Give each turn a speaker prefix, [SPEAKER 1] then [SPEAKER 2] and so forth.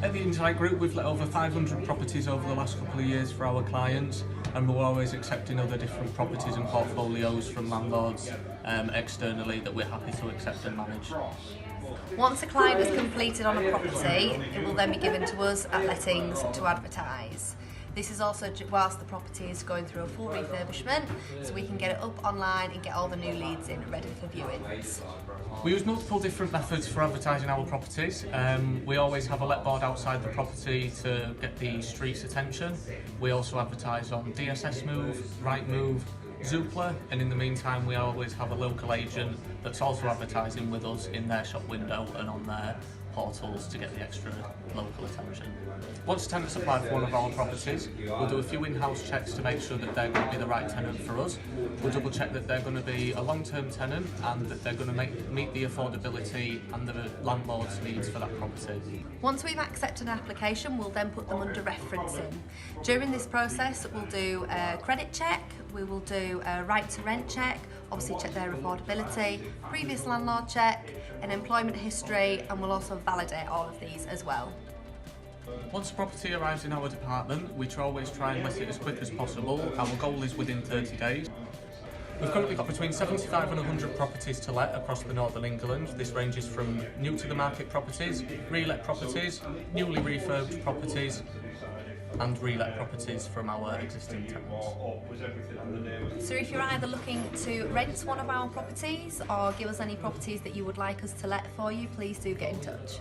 [SPEAKER 1] At the Insight Group, we've let over 500 properties over the last couple of years for our clients, and we're always accepting other different properties and portfolios from landlords externally that we're happy to accept and manage.
[SPEAKER 2] Once a client has completed on a property, it will then be given to us at lettings to advertise. This is also whilst the property is going through a full refurbishment, so we can get it up online and get all the new leads in ready for viewings.
[SPEAKER 1] We use multiple different methods for advertising our properties. We always have a let board outside the property to get the street's attention. We also advertise on DSS Move, Rightmove, Zoopla, and in the meantime we always have a local agent that's also advertising with us in their shop window and on their portals to get the extra local attention. Once tenants apply for one of our properties, we'll do a few in-house checks to make sure that they're going to be the right tenant for us. We'll double check that they're going to be a long-term tenant and that they're going to meet the affordability and the landlord's needs for that property.
[SPEAKER 2] Once we've accepted an application, we'll then put them under referencing. During this process, we'll do a credit check, we will do a right to rent check, obviously check their affordability, previous landlord check, an employment history, and we'll also validate all of these as well.
[SPEAKER 1] Once a property arrives in our department, we always try and let it as quick as possible. Our goal is within 30 days. We've currently got between 75 and 100 properties to let across the northern England. This ranges from new to the market properties, re-let properties, newly refurbed properties, and re-let properties from our existing tenants.
[SPEAKER 2] So if you're either looking to rent one of our properties or give us any properties that you would like us to let for you, please do get in touch.